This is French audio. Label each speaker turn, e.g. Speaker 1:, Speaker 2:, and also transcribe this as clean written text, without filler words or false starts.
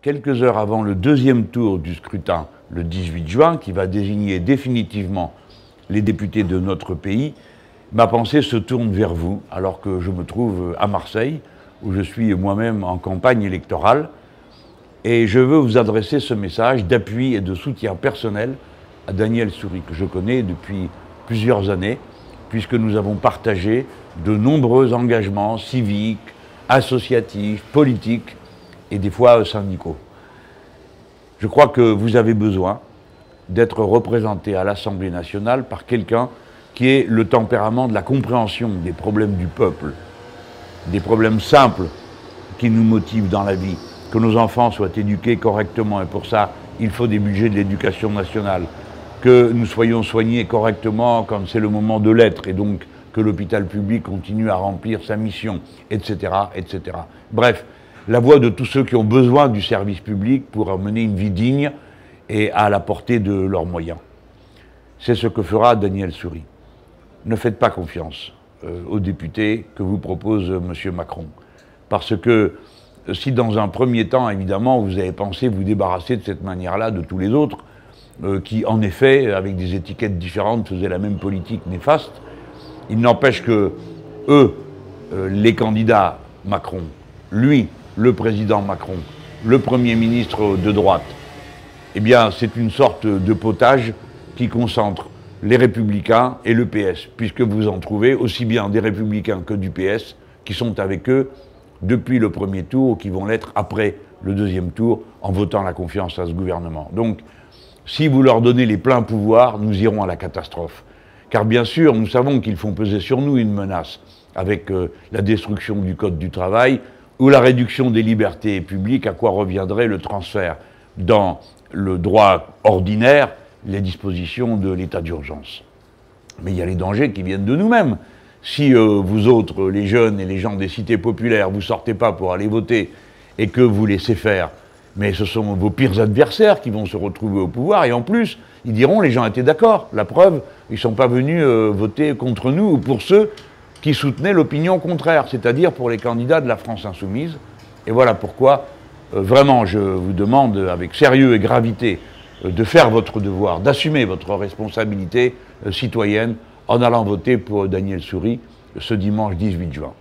Speaker 1: quelques heures avant le deuxième tour du scrutin, le 18 juin, qui va désigner définitivement les députés de notre pays, ma pensée se tourne vers vous, alors que je me trouve à Marseille, où je suis moi-même en campagne électorale, et je veux vous adresser ce message d'appui et de soutien personnel à Daniel Soury, que je connais depuis plusieurs années, puisque nous avons partagé de nombreux engagements civiques, associatifs, politiques et des fois syndicaux. Je crois que vous avez besoin d'être représenté à l'Assemblée nationale par quelqu'un qui ait le tempérament de la compréhension des problèmes du peuple, des problèmes simples qui nous motivent dans la vie, que nos enfants soient éduqués correctement, et pour ça, il faut des budgets de l'éducation nationale, que nous soyons soignés correctement quand c'est le moment de l'être, et donc que l'hôpital public continue à remplir sa mission, etc., etc. Bref, la voix de tous ceux qui ont besoin du service public pour mener une vie digne et à la portée de leurs moyens. C'est ce que fera Daniel Soury. Ne faites pas confiance aux députés que vous propose M. Macron. Parce que si dans un premier temps, évidemment, vous avez pensé vous débarrasser de cette manière-là de tous les autres, qui, en effet, avec des étiquettes différentes, faisaient la même politique néfaste, il n'empêche que eux, les candidats Macron, lui, le président Macron, le Premier ministre de droite, eh bien, c'est une sorte de potage qui concentre les Républicains et le PS, puisque vous en trouvez aussi bien des Républicains que du PS qui sont avec eux depuis le premier tour ou qui vont l'être après le deuxième tour en votant la confiance à ce gouvernement. Donc, si vous leur donnez les pleins pouvoirs, nous irons à la catastrophe. Car bien sûr, nous savons qu'ils font peser sur nous une menace avec la destruction du Code du travail ou la réduction des libertés publiques, à quoi reviendrait le transfert dans le droit ordinaire, les dispositions de l'état d'urgence. Mais il y a les dangers qui viennent de nous-mêmes. Si vous autres, les jeunes et les gens des cités populaires, vous sortez pas pour aller voter et que vous laissez faire, mais ce sont vos pires adversaires qui vont se retrouver au pouvoir, et en plus, ils diront les gens étaient d'accord. La preuve, ils ne sont pas venus voter contre nous ou pour ceux qui soutenaient l'opinion contraire, c'est-à-dire pour les candidats de la France insoumise. Et voilà pourquoi, vraiment, je vous demande avec sérieux et gravité de faire votre devoir, d'assumer votre responsabilité citoyenne en allant voter pour Daniel Soury ce dimanche 18 juin.